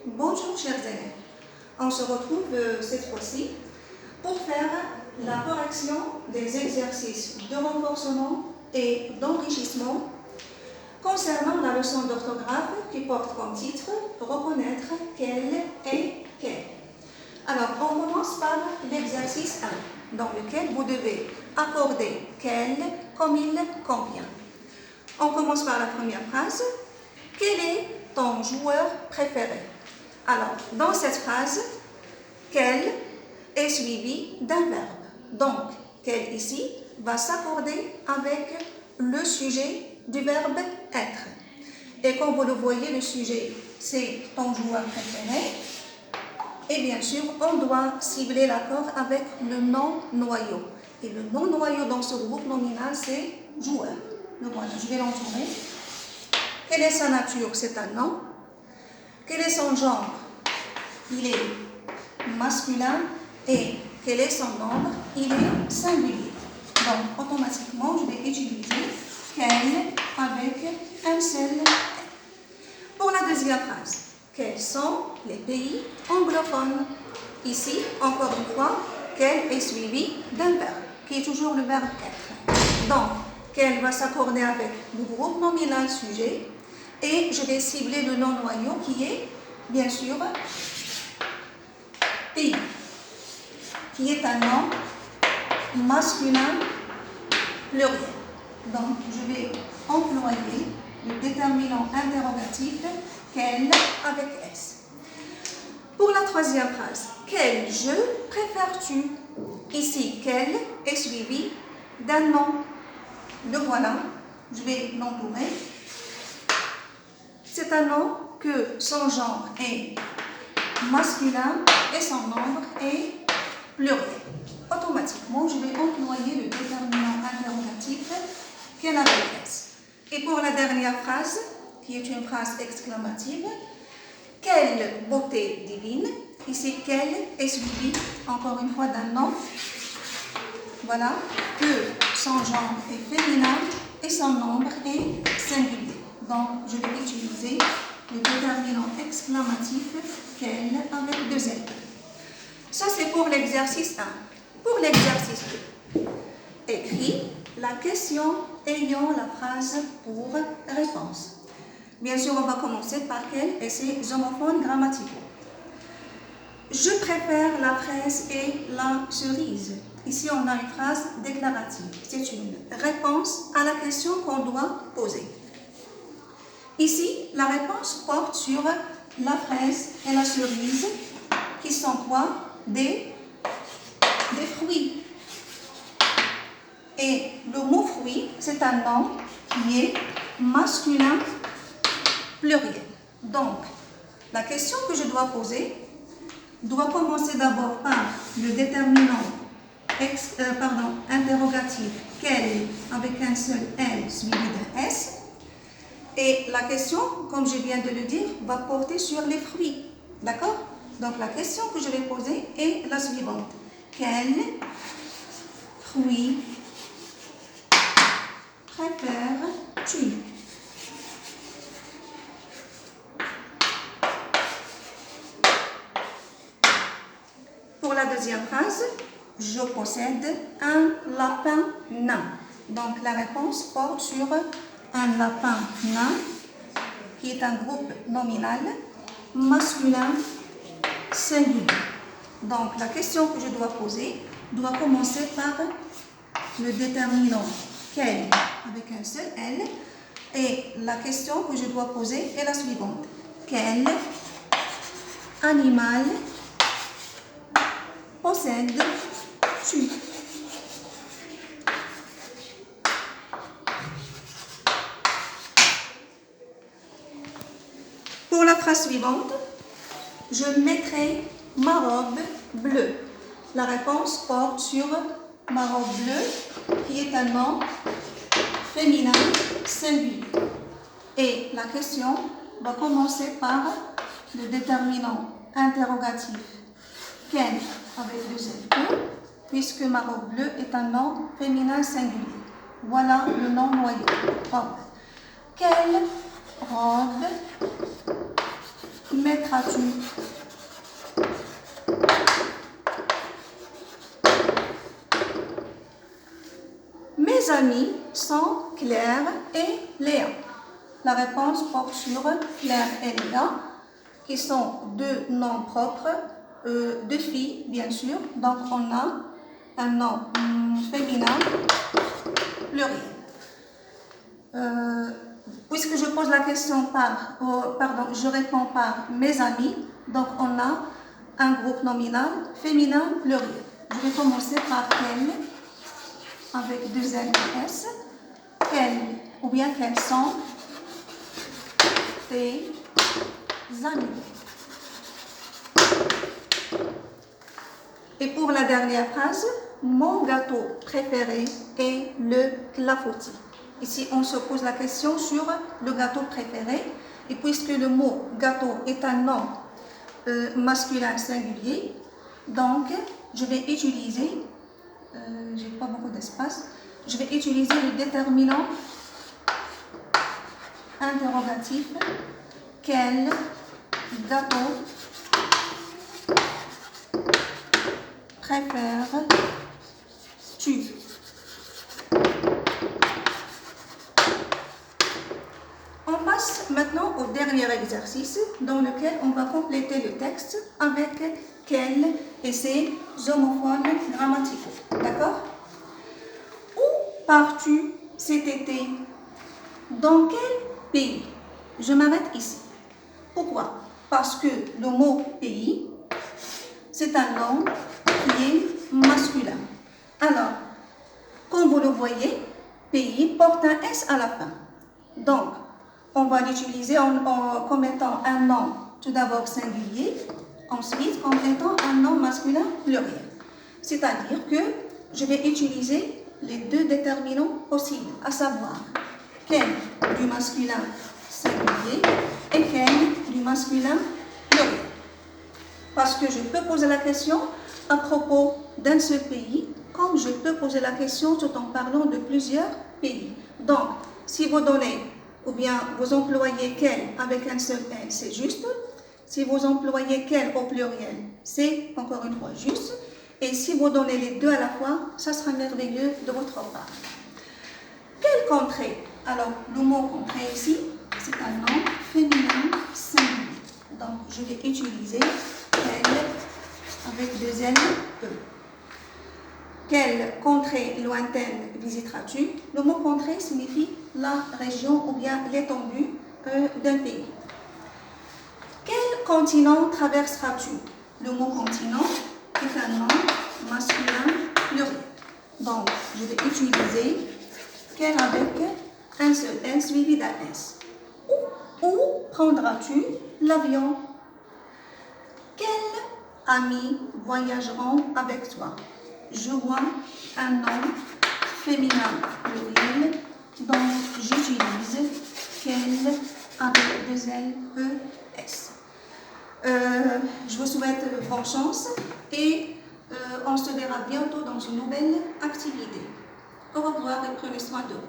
Bonjour chers élèves, on se retrouve cette fois-ci pour faire la correction des exercices de renforcement et d'enrichissement concernant la leçon d'orthographe qui porte comme titre « Reconnaître quel et quel ». Alors, on commence par l'exercice 1, dans lequel vous devez accorder quel comme il convient. On commence par la première phrase. Quel est ton joueur préféré? Alors, dans cette phrase, quel est suivi d'un verbe. Donc, quel ici va s'accorder avec le sujet du verbe être. Et comme vous le voyez, le sujet, c'est ton joueur préféré. Et bien sûr, on doit cibler l'accord avec le nom noyau. Et le nom noyau dans ce groupe nominal, c'est joueur. Donc voilà, je vais l'entourer. Quelle est sa nature? C'est un nom. Quel est son genre? Il est masculin. Et quel est son nombre? Il est singulier. Donc, automatiquement, je vais utiliser quel avec un seul L. Pour la deuxième phrase, quels sont les pays anglophones? Ici, encore une fois, quel est suivi d'un verbe, qui est toujours le verbe être. Donc, quel va s'accorder avec le groupe nominal sujet et je vais cibler le nom noyau qui est, bien sûr, pays, qui est un nom masculin pluriel. Donc, je vais employer le déterminant interrogatif quel avec S. Pour la troisième phrase, quel jeu préfères-tu? Ici, quel est suivi d'un nom. Le voilà, je vais l'entourer. C'est un nom que son genre est masculin et son nombre est pluriel. Automatiquement, je vais employer le déterminant interrogatif quel avec S. Et pour la dernière phrase, qui est une phrase exclamative, quelle beauté divine. Ici, quel est suivi, encore une fois, d'un nom. Voilà, que son genre est féminin et son nombre est singulier. Donc, je vais utiliser le déterminant exclamatif quel avec deux L. Ça, c'est pour l'exercice 1. Pour l'exercice 2, écris la question ayant la phrase pour réponse. Bien sûr, on va commencer par quel et ses homophones grammaticaux. Je préfère la fraise et la cerise. Ici, on a une phrase déclarative. C'est une réponse à la question qu'on doit poser. Ici, la réponse porte sur la fraise et la cerise, qui sont quoi? Des fruits. Et le mot fruit, c'est un nom qui est masculin pluriel. Donc, la question que je dois poser doit commencer d'abord par le déterminant interrogatif quel avec un seul L suivi d'un S. Et la question, comme je viens de le dire, va porter sur les fruits. D'accord? Donc, la question que je vais poser est la suivante. Quel fruit préfères-tu? Pour la deuxième phrase, je possède un lapin nain. Donc, la réponse porte sur un lapin nain, qui est un groupe nominal masculin singulier. Donc, la question que je dois poser doit commencer par le déterminant quel avec un seul L. Et la question que je dois poser est la suivante. Quel animal possèdes-tu? Pour la phrase suivante, je mettrai ma robe bleue. La réponse porte sur ma robe bleue, qui est un nom féminin singulier. Et la question va commencer par le déterminant interrogatif quel avec deux L, puisque ma robe bleue est un nom féminin singulier. Voilà le nom noyau. Robe. Quelle robe mettras-tu? Mes amis sont Claire et Léa. La réponse porte sur Claire et Léa, qui sont deux noms propres, deux filles, bien sûr. Donc, on a un nom féminin pluriel. Puisque je pose la question je réponds par mes amis, donc on a un groupe nominal féminin pluriel. Je vais commencer par quelle, avec deux L et S. Quels sont tes amis? Et pour la dernière phrase, mon gâteau préféré est le clafoutis. Ici, on se pose la question sur le gâteau préféré. Et puisque le mot gâteau est un nom masculin singulier, donc je vais utiliser, j'ai pas beaucoup d'espace, je vais utiliser le déterminant interrogatif. Quel gâteau préfères-tu? On passe maintenant au dernier exercice dans lequel on va compléter le texte avec quel et ses homophones grammaticaux. D'accord? Où pars-tu cet été? Dans quel pays? Je m'arrête ici. Pourquoi? Parce que le mot pays, c'est un nom qui est masculin. Alors, comme vous le voyez, pays porte un S à la fin. Donc, on va l'utiliser comme étant un nom tout d'abord singulier, ensuite comme étant un nom masculin pluriel. C'est-à-dire que je vais utiliser les deux déterminants possibles, à savoir quel du masculin singulier et quel du masculin pluriel. Parce que je peux poser la question à propos d'un seul pays, comme je peux poser la question tout en parlant de plusieurs pays. Donc, si vous donnez ou bien vous employez quel avec un seul L, c'est juste. Si vous employez quel au pluriel, c'est encore une fois juste. Et si vous donnez les deux à la fois, ça sera merveilleux de votre part. Quelle contrée? Alors, le mot contrée ici, c'est un nom féminin singulier. Donc, je vais utiliser quel avec deux L, E. Quelle contrée lointaine visiteras-tu? Le mot contrée signifie la région ou bien l'étendue d'un pays. Quel continent traverseras-tu? Le mot continent est un nom masculin pluriel. Donc, je vais utiliser quel avec un seul N suivi d'un S. Où prendras-tu l'avion? Quels amis voyageront avec toi? Je vois un nom féminin pluriel, donc j'utilise quel avec deux L, E, S. Je vous souhaite bonne chance et on se verra bientôt dans une nouvelle activité. Au revoir et prenez soin de vous.